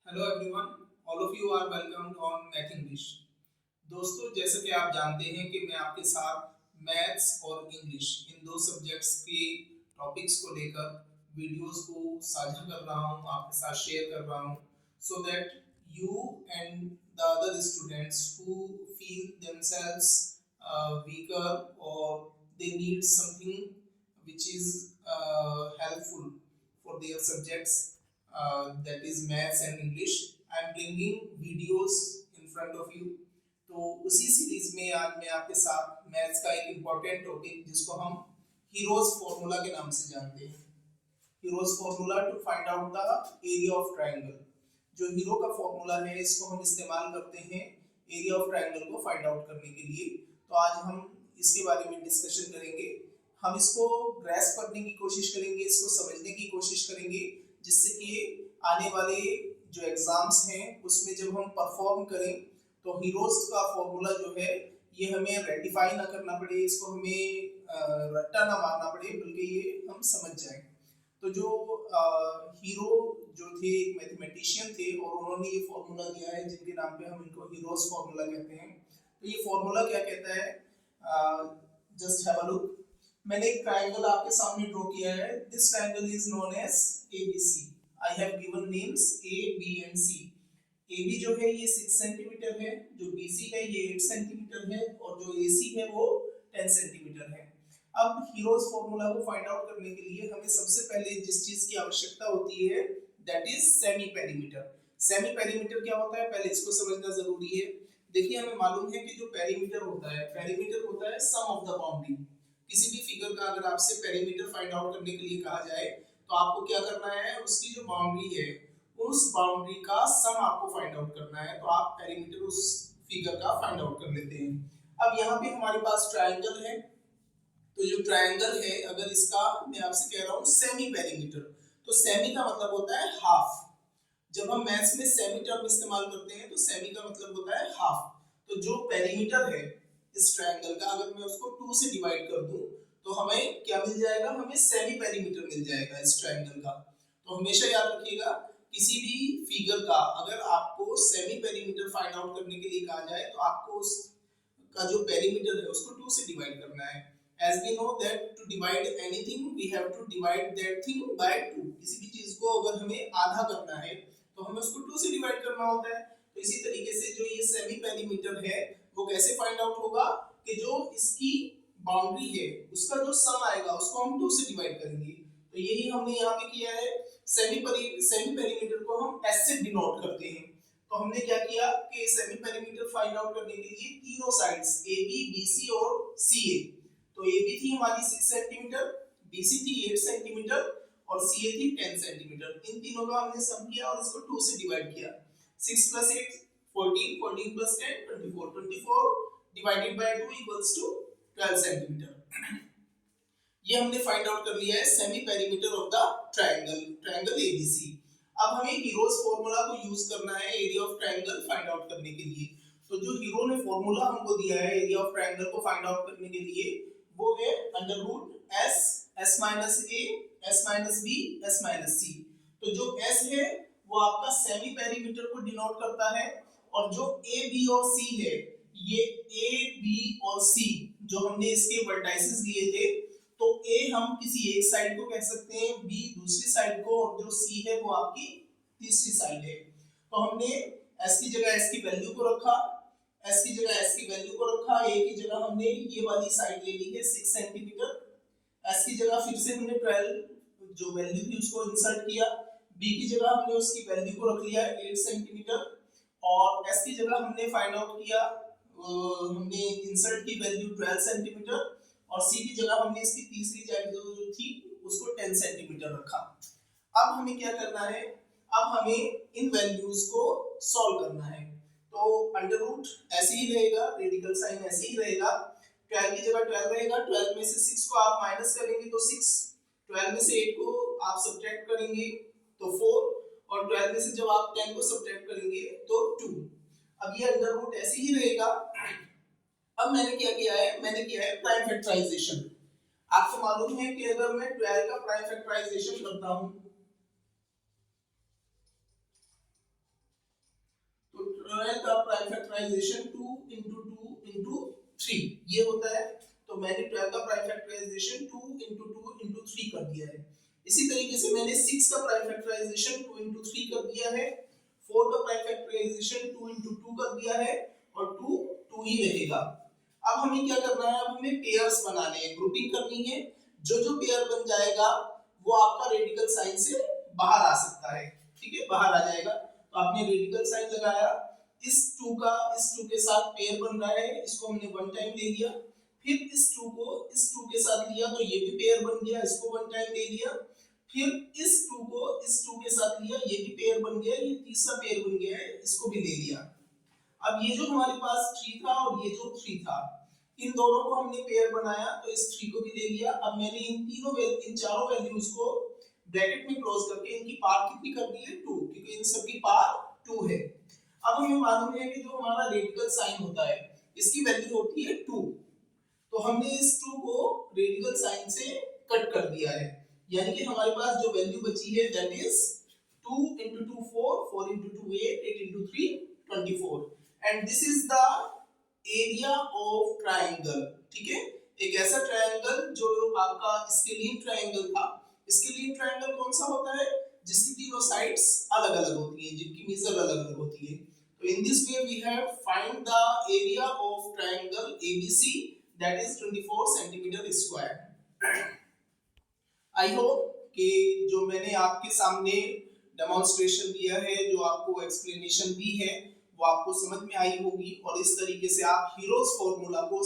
Hello everyone, all of you are welcome on math English. दोस्तों, जैसे कि आप जानते हैं कि मैं आपके साथ मैथ्स और इंग्लिश इन दो सब्जेक्ट्स के टॉपिक्स को लेकर वीडियोस को साझा कर रहा हूं, आपके साथ शेयर कर रहा हूं, so that you and the other students who feel themselves weaker or they need something which is helpful for their subjects, that is maths and English. I am bringing videos in front of you. तो उसी series में आज मैं आपके साथ maths का एक important topic जिसको हम हीरोज फॉर्मूला के नाम से जानते हैं, Hero's formula to find out the area of triangle. जो हीरो का फॉर्मूला है इसको हम इस्तेमाल करते हैं एरिया ऑफ ट्रायंगल को फाइंड आउट करने के लिए। तो आज हम इसके बारे में डिस्कशन करेंगे, हम इसको ग्रैस्प करने की कोशिश करेंगे, इसको समझने की कोशिश करेंगे, जिससे कि आने वाले जो एग्जाम्स हैं उसमें जब हम परफॉर्म करें तो हीरोज का फॉर्मूला जो है ये हमें रेटिफाई ना करना पड़े, इसको हमें रट्टा ना मारना पड़े, बल्कि ये हम समझ जाएं। तो जो हीरो जो थे एक मैथमेटिशियन थे और उन्होंने ये फॉर्मूला दिया है जिनके नाम पे हम इनको हीरोज फॉर्मूला कहते हैं। तो ये फॉर्मूला क्या कहता है, जस्ट हैव अ लुक। मैंने एक ट्रायंगल आपके सामने ड्रॉ किया है। This triangle is known as ABC. I have given names A B and C. AB जो है ये 6 सेंटीमीटर है, जो BC है ये 8 सेंटीमीटर है और जो AC है वो 10 सेंटीमीटर है। अब हीरोज फॉर्मूला को फाइंड आउट करने के लिए हमें सबसे पहले जिस चीज की आवश्यकता होती है that is semi perimeter. Semi perimeter क्या होता है पहले इसको समझना जरूरी है। देखिए, हमें मालूम है कि जो पेरीमीटर होता है सम ऑफ द बाउंड्री। किसी भी फिगर का अगर आपसे पेरीमीटर फाइंड आउट करने के लिए कहा जाए तो आपको क्या करना है, उसकी जो बाउंड्री है उस बाउंड्री का सम आपको फाइंड आउट करना है। तो आप पेरीमीटर उस फिगर का फाइंड आउट कर लेते हैं। अब यहाँ पे हमारे पास ट्रायंगल है, तो जो ट्रायंगल है अगर इसका मैं आपसे कह रहा हूँ सेमी पेरीमीटर, तो सेमी का मतलब होता है हाफ। जब हम मैथ्स में सेमी टर्म इस्तेमाल करते हैं तो सेमी का मतलब होता है हाफ। तो जो पेरीमीटर है इस ट्रायंगल का अगर मैं उसको 2 से डिवाइड कर दूं तो हमें क्या मिल जाएगा, हमें सेमी पेरीमीटर मिल जाएगा इस ट्रायंगल का। तो हमेशा याद रखिएगा, किसी भी फिगर का अगर आपको सेमी पेरीमीटर फाइंड आउट करने के लिए कहा जाए तो आपको उस का जो पेरीमीटर है उसको 2 से डिवाइड करना है। as we know that to divide anything we have to divide that thing by 2। किसी भी चीज को अगर हमें आधा करना है तो हमें उसको 2 से डिवाइड करना होता है। तो इसी तरीके से जो ये सेमी पेरीमीटर है वो कैसे फाइंड आउट होगा कि जो इसकी बाउंड्री है उसका जो सम आएगा उसको हम 2 से डिवाइड करेंगे। तो यही हमने यहाँ पे किया है। सेमी पेरीमीटर को हम s से डिनोट करते हैं। तो हमने क्या किया कि सेमी पेरीमीटर फाइंड आउट करने के लिए तीनों साइड्स AB, BC और CA। तो AB थी हमारी 6 सेंटीमीटर, BC थी 8 सेंटीमीटर और CA थी 10 सेंटीमीटर। इन तीनों का हमने सम किया और इसको 2 से डिवाइड किया। 6 + 8 14, 14 + 10 24, 24 divided by 2 equals to 12 centimetre. ये हमने फाइंड आउट कर लिया है semi perimeter of the triangle ABC। अब हमें हीरोज फार्मूला को यूज करना है area of triangle find out करने के लिए। तो जो हीरो ने फार्मूला हमको दिया है एरिया ऑफ ट्रायंगल को फाइंड आउट करने के लिए वो है √S S - A S - B S - C। तो जो S है वो आपका सेमी पेरीमीटर को डिनोट करता है और जो A B और C है ये A B और C जो हमने इसके वर्टाइसेस लिए थे, तो A हम किसी एक साइड को कह सकते हैं, B दूसरी साइड को और जो C है वो आपकी तीसरी साइड है। तो हमने S की जगह S की वैल्यू को रखा, S की जगह S की वैल्यू को रखा, A की जगह हमने ये वाली साइड ले ली है 6 सेंटीमीटर, S की जगह फिर से हमने 12 जो वैल्यू थी उसको इंसर्ट किया, B की जगह हमने उसकी वैल्यू को रख लिया 8 सेंटीमीटर और S की जगह हमने फाइंड आउट किया, हमने इंसर्ट की वैल्यू 12 सेंटीमीटर और C की जगह हमने इसकी तीसरी वैल्यू जो थी उसको 10 सेंटीमीटर रखा। अब हमें क्या करना है, अब हमें इन वैल्यूज को सॉल्व करना है। तो अंडर रूट ऐसे ही रहेगा, रेडिकल साइन ऐसे ही रहेगा, 12 की जगह 12 रहेगा, 12 में से 6 को आप माइनस करेंगे तो 6, 12 में से 8 को आप सब्ट्रैक्ट करेंगे तो 4 और 12 में से जब आप 10 को सब्ट्रैक्ट करेंगे तो 2। अब ये अंडर रूट ऐसे ही रहेगा। अब मैंने क्या किया है, मैंने किया है प्राइम फैक्टराइजेशन। आपको मालूम है कि अगर मैं 12 का प्राइम फैक्टराइजेशन करता हूं फैक्टराइजेशन 2 into 2 into 3 ये होता है। तो मैंने 12 का प्राइम फैक्टराइजेशन 2 into 2 into 3 कर दिया है। इसी तरीके से मैंने 6 का प्राइम फैक्टराइजेशन 2 into 3 कर दिया है, 4 का प्राइम फैक्टराइजेशन 2 into 2 कर दिया है और 2 2 ही रहेगा। अब हमें क्या करना है, अब हमें पेयर्स बनाने हैं, ग्रुपिंग करनी है। जो जो पेयर बन जाएगा वो आपका रेडिकल साइन से बाहर आ सकता है, ठीक है, बाहर आ जाएगा। तो आपने रेडिकल साइन लगाया, इस 2 का इस 2 के साथ पेयर बन रहा है, इसको हमने वन टाइम ले लिया, फिर इस 2 को इस 2 के साथ लिया तो ये भी पेयर बन गया, इसको वन टाइम ले लिया, फिर इस 2 को इस 2 के साथ लिया, ये भी पेयर बन गया, ये तीसरा पेयर बन गया है, इसको भी ले लिया। अब ये जो हमारे पास 3 था और ये जो 3 था, इन दोनों को हमने पेयर बनाया, तो इस 3 को भी ले लिया। अब मैंने इन चारों वैल्यूज को ब्रैकेट में क्लोज करके इनकी पार कितनी कर दी है, 2, क्योंकि इन सब की पार 2 है। अब हमें मालूम है कि जो हमारा रेडिकल साइन होता है इसकी वैल्यू होती है 2, तो हमने इस 2 को रेडिकल साइन से कट कर दिया है, यानी कि हमारे पास जो वैल्यू बची है that is 2 into 2 4, 4 into 2 8, 8 into 3 24, and this is the area of triangle। ठीक है, एक ऐसा ट्रायंगल जो आपका स्केलिन ट्रायंगल था। स्केलिन ट्रायंगल कौन सा होता है, जिसकी तीनों साइड्स अलग अलग होती हैं, जिनकी मेजर अलग अलग होती है। तो in this way we have find the area of triangle ABC that is 24 centimetre square. I hope कि जो मैंने आपके सामने डेमोन्स्ट्रेशन दिया है, जो आपको एक्सप्लेनेशन दी है, वो आपको समझ में आई होगी और इस तरीके से आप हीरोज फॉर्मूला को